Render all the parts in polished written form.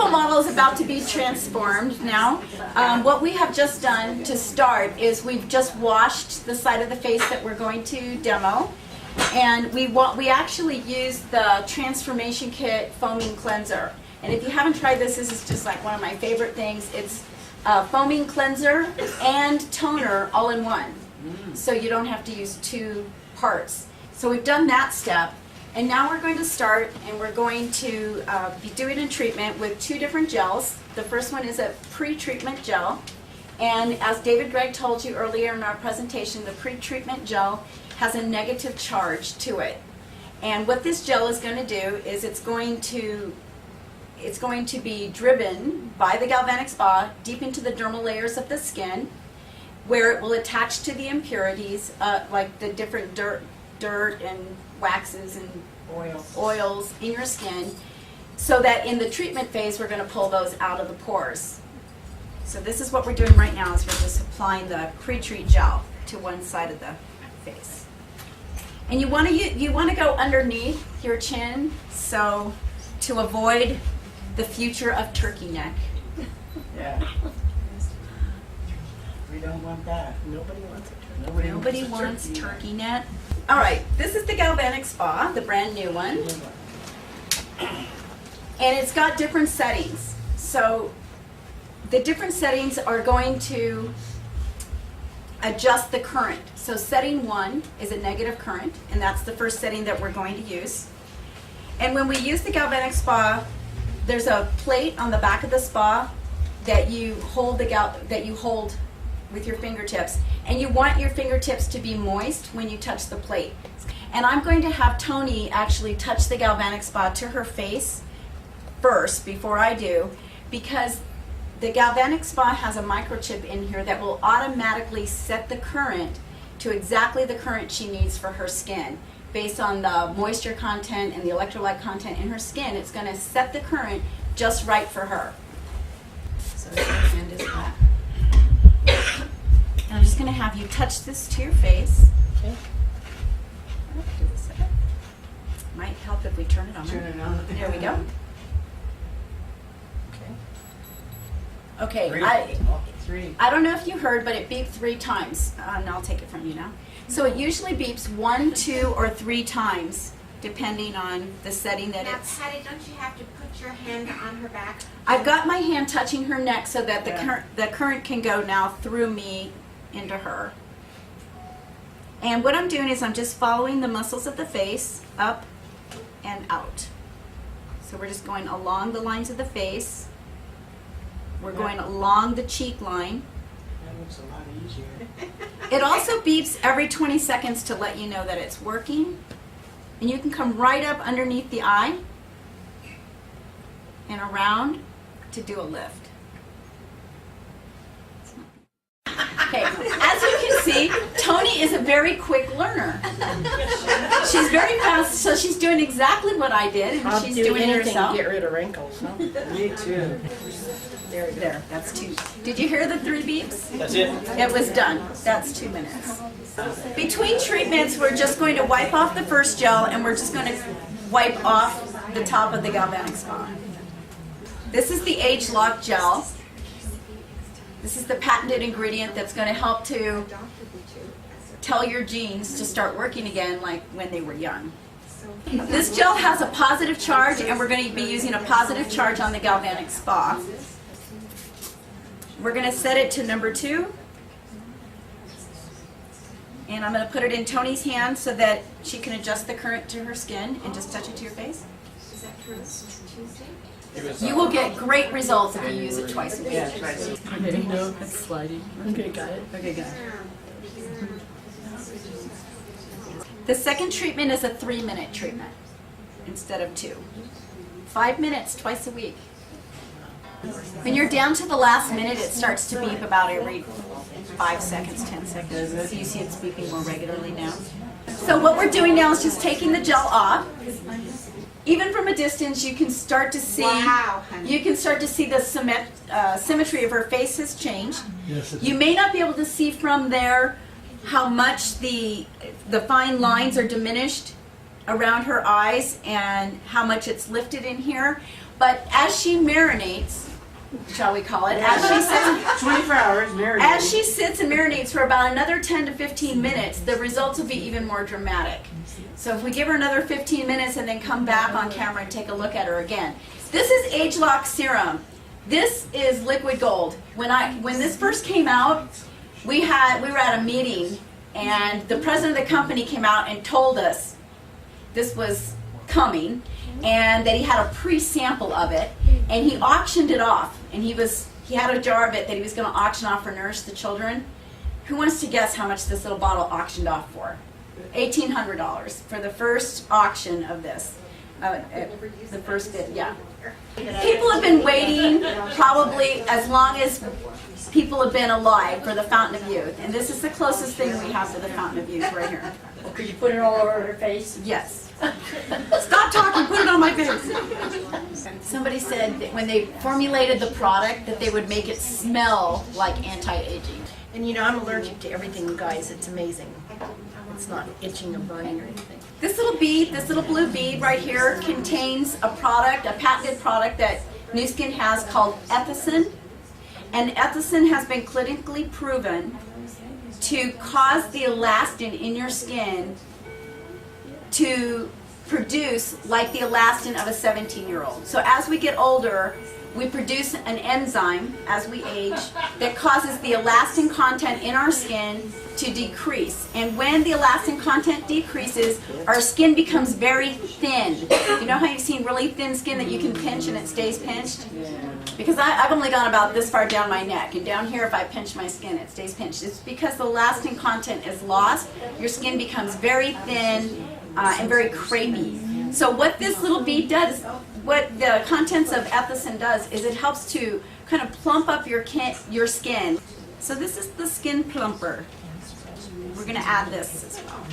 physical model is about to be transformed now. What we have just done to start is we've just washed the side of the face that we're going to demo. And we actually used the Transformation Kit Foaming Cleanser. And if you haven't tried this, this is just like one of my favorite things. It's foaming cleanser and toner all in one. So you don't have to use two parts. So we've done that step. And now we're going to start, and we're going to be doing a treatment with two different gels. The first one is a pre-treatment gel. And as David Gregg told you earlier in our presentation, the pre-treatment gel has a negative charge to it. And what this gel is going to do is it's going to be driven by the Galvanic Spa deep into the dermal layers of the skin, where it will attach to the impurities, like the different dirt and waxes and oils in your skin, so that in the treatment phase we're going to pull those out of the pores. So this is what we're doing right now, is we're just applying the pre-treat gel to one side of the face. And you want to go underneath your chin, so to avoid the future of turkey neck. Yeah. We don't want that. Nobody wants a turkey. Nobody wants turkey neck. All right, this is the Galvanic Spa, the brand new one. And it's got different settings. So the different settings are going to adjust the current. So setting 1 is a negative current, and that's the first setting that we're going to use. And when we use the Galvanic Spa, there's a plate on the back of the spa that you hold with your fingertips, and you want your fingertips to be moist when you touch the plate. And I'm going to have Tony actually touch the Galvanic Spa to her face first before I do, because the Galvanic Spa has a microchip in here that will automatically set the current to exactly the current she needs for her skin. Based on the moisture content and the electrolyte content in her skin, it's going to set the current just right for her. So this hand is back. And I'm just going to have you touch this to your face. Okay. Might help if we turn it on. Turn it on. There we go. Okay. Okay, Three. I don't know if you heard, but it beeped 3 times. And I'll take it from you now. So it usually beeps 1, 2, or 3 times, depending on the setting that Now, it's. Patty, don't you have to put your hand on her back? I've got my hand touching her neck so that Yeah. the current can go now through me into her. And what I'm doing is I'm just following the muscles of the face up and out. So we're just going along the lines of the face. We're going along the cheek line. That looks a lot easier. It also beeps every 20 seconds to let you know that it's working. And you can come right up underneath the eye and around to do a lift. Okay, as you can see, Tony is a very quick learner. She's very fast, so she's doing exactly what I did, and I'll she's do doing it anything to herself. get rid of wrinkles. Huh? Me too. There, that's 2. Did you hear the 3 beeps? That's it. It was done. That's 2 minutes. Between treatments, we're just going to wipe off the first gel, and we're just going to wipe off the top of the Galvanic Spa. This is the Age Lock Gel. This is the patented ingredient that's going to help to tell your genes to start working again like when they were young. This gel has a positive charge, and we're going to be using a positive charge on the Galvanic Spa. We're going to set it to number 2. And I'm going to put it in Tony's hand so that she can adjust the current to her skin and just touch it to your face. Is that true? Tuesday? You will get great results if you use it twice a week. Yeah, try to. Okay, no, that's sliding. Okay, got it. Okay, good. The second treatment is a 3-minute treatment instead of 2. 5 minutes twice a week. When you're down to the last minute, it starts to beep about every 5 seconds, 10 seconds. So you see it's beeping more regularly now. So what we're doing now is just taking the gel off. Even from a distance, you can start to see. Wow, honey. You can start to see the symmetry of her face has changed. You may not be able to see from there how much the fine lines are diminished around her eyes and how much it's lifted in here. But as she marinates, shall we call it, as she sits 24 hours, married. as she sits and marinates for about another 10 to 15 minutes, the results will be even more dramatic. So if we give her another 15 minutes and then come back on camera and take a look at her again. This is Age Lock Serum. This is liquid gold. When this first came out, we were at a meeting and the president of the company came out and told us this was coming and that he had a pre-sample of it and he auctioned it off and he had a jar of it that he was going to auction off for Nourish the Children. Who wants to guess how much this little bottle auctioned off for? $1,800 for the first auction of this. The first bid, yeah. People have been waiting probably as long as people have been alive for the Fountain of Youth. And this is the closest thing we have to the Fountain of Youth right here. Could you put it all over her face? Yes. Stop talking, put it on my face. Somebody said that when they formulated the product that they would make it smell like anti-aging. And you know, I'm allergic to everything, you guys. It's amazing. It's not itching or burning or anything. This little bead, this little blue bead right here contains a product, a patented product that Nuskin has called Ethicin. And Ethicin has been clinically proven to cause the elastin in your skin to produce like the elastin of a 17-year-old. So as we get older, we produce an enzyme as we age that causes the elastin content in our skin to decrease. And when the elastin content decreases, our skin becomes very thin. You know how you've seen really thin skin that you can pinch and it stays pinched? Because I've only gone about this far down my neck, and down here if I pinch my skin, it stays pinched. It's because the elastin content is lost. Your skin becomes very thin and very crepey. So what this little bead does, what the contents of Ethicin does, is it helps to kind of plump up your skin. So this is the skin plumper. We're going to add this as well.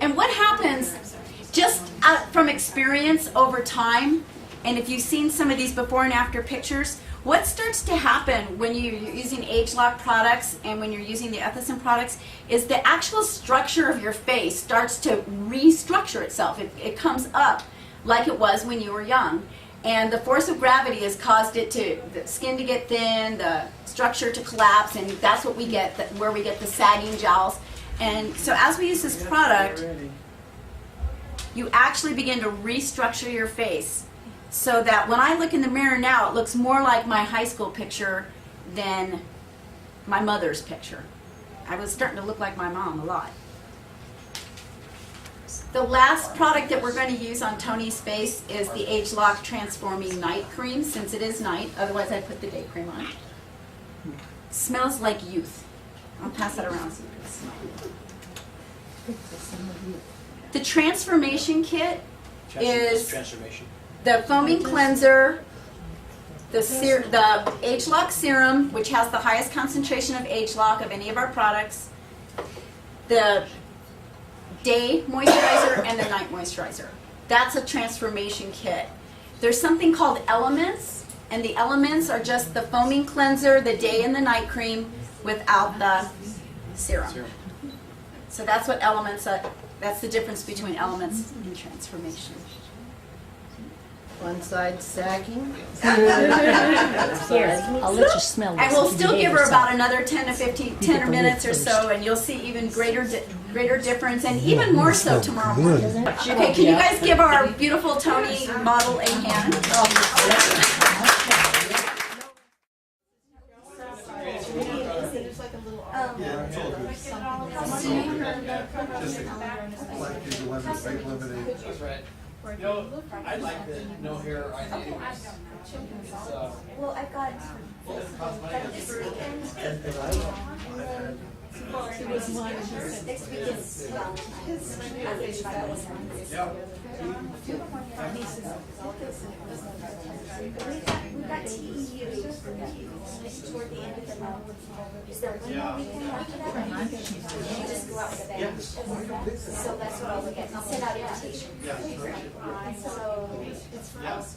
And what happens, just from experience over time, and if you've seen some of these before and after pictures, what starts to happen when you're using Age Lock products and when you're using the Ethicin products is the actual structure of your face starts to restructure itself. It comes up like it was when you were young. And the force of gravity has caused the skin to get thin, the structure to collapse, and that's what we get, where we get the sagging jowls. And so as we use this product, you actually begin to restructure your face so that when I look in the mirror now, it looks more like my high school picture than my mother's picture. I was starting to look like my mom a lot. The last product that we're going to use on Tony's face is the Age Lock Transforming Night Cream, since it is night, otherwise I'd put the day cream on. Smells like youth. I'll pass that around so you can smell. The Transformation Kit is Transformation. the foaming cleanser, the Age Lock Serum, which has the highest concentration of Age Lock of any of our products, the day moisturizer, and the night moisturizer. That's a transformation kit. There's something called Elements, and the Elements are just the foaming cleanser, the day and the night cream without the serum. So that's what Elements are. That's the difference between Elements and transformation. One side sagging. Here, I'll let you smell this. And we'll if you still behave give her yourself. about another 10 to 15, 10 minutes or so, and you'll see even greater difference, and even more so tomorrow morning. Okay, can you guys give our beautiful Tony model a hand? You know, I like the no hair idea. Well, I've got this weekend. Next week is we've got TEU toward the end of the month. Is there one more weekend after that? You just go out with a band. So that's what I'll look at. I'll send out invitations. So it's for us.